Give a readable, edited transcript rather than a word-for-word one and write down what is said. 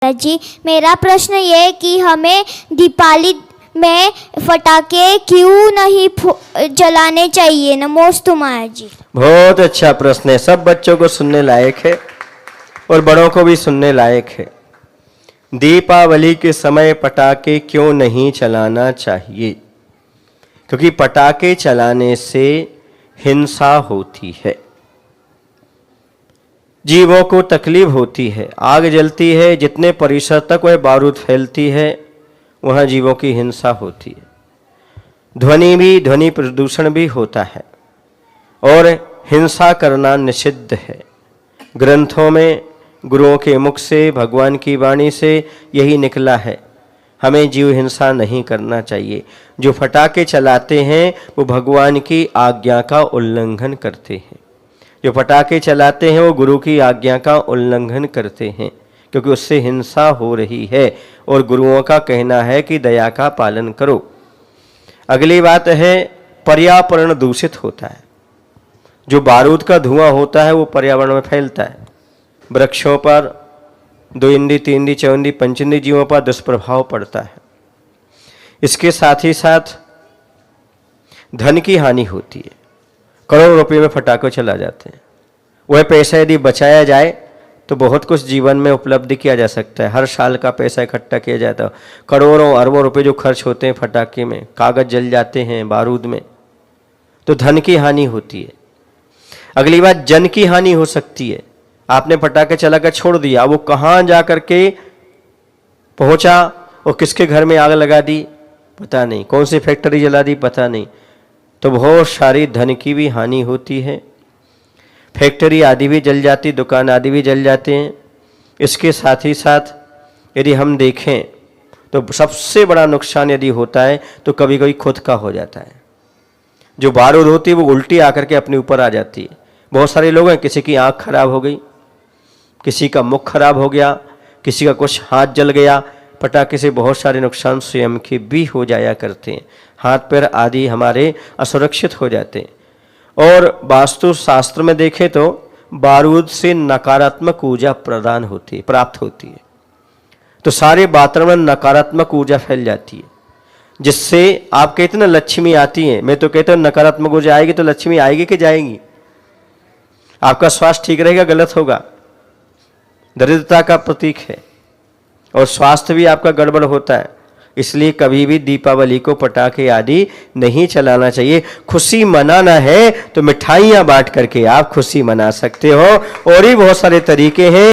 जी, मेरा प्रश्न ये है कि हमें दीपावली में फटाके क्यों नहीं जलाने चाहिए। नमोस्तु महाराज जी। बहुत अच्छा प्रश्न है, सब बच्चों को सुनने लायक है और बड़ों को भी सुनने लायक है। दीपावली के समय पटाखे क्यों नहीं चलाना चाहिए? क्योंकि पटाखे चलाने से हिंसा होती है, जीवों को तकलीफ होती है, आग जलती है, जितने परिसर तक वह बारूद फैलती है वहाँ जीवों की हिंसा होती है। ध्वनि प्रदूषण भी होता है और हिंसा करना निषिद्ध है। ग्रंथों में गुरुओं के मुख से, भगवान की वाणी से यही निकला है, हमें जीव हिंसा नहीं करना चाहिए। जो फटाके चलाते हैं वो भगवान की आज्ञा का उल्लंघन करते हैं। जो पटाखे चलाते हैं वो गुरु की आज्ञा का उल्लंघन करते हैं, क्योंकि उससे हिंसा हो रही है और गुरुओं का कहना है कि दया का पालन करो। अगली बात है, पर्यावरण दूषित होता है। जो बारूद का धुआं होता है वो पर्यावरण में फैलता है, वृक्षों पर, 2 इंद्री, 3 इंद्री, 4 इंद्री, 5 इंद्री जीवों पर दुष्प्रभाव पड़ता है। इसके साथ ही साथ धन की हानि होती है। करोड़ों रुपए में फटाखे चला जाते हैं। वह पैसा यदि बचाया जाए तो बहुत कुछ जीवन में उपलब्धि किया जा सकता है। हर साल का पैसा इकट्ठा किया जाता है। करोड़ों अरबों रुपए जो खर्च होते हैं फटाके में, कागज जल जाते हैं बारूद में, तो धन की हानि होती है। अगली बात, जन की हानि हो सकती है। आपने फटाके चलाकर छोड़ दिया, वो कहाँ जा करके पहुंचा और किसके घर में आग लगा दी पता नहीं, कौन सी फैक्ट्री जला दी पता नहीं, तो बहुत सारी धन की भी हानि होती है। फैक्ट्री आदि भी जल जाती, दुकान आदि भी जल जाते हैं। इसके साथ ही साथ यदि हम देखें तो सबसे बड़ा नुकसान यदि होता है तो कभी कभी खुद का हो जाता है। जो बारूद होती है वो उल्टी आकर के अपने ऊपर आ जाती है। बहुत सारे लोग हैं, किसी की आँख खराब हो गई, किसी का मुख खराब हो गया, किसी का कुछ हाथ जल गया। पटाखे से बहुत सारे नुकसान स्वयं के भी हो जाया करते हैं। हाथ पैर आदि हमारे असुरक्षित हो जाते हैं। और वास्तु शास्त्र में देखें तो बारूद से नकारात्मक ऊर्जा प्राप्त होती है। तो सारे वातावरण में नकारात्मक ऊर्जा फैल जाती है, जिससे आप कहते हैं ना लक्ष्मी आती है। मैं तो कहता हूँ नकारात्मक ऊर्जा आएगी तो लक्ष्मी आएगी कि जाएगी? आपका स्वास्थ्य ठीक रहेगा, गलत होगा, दरिद्रता का प्रतीक है और स्वास्थ्य भी आपका गड़बड़ होता है। इसलिए कभी भी दीपावली को पटाखे आदि नहीं चलाना चाहिए। खुशी मनाना है तो मिठाइयाँ बांट करके आप खुशी मना सकते हो, और भी बहुत सारे तरीके हैं।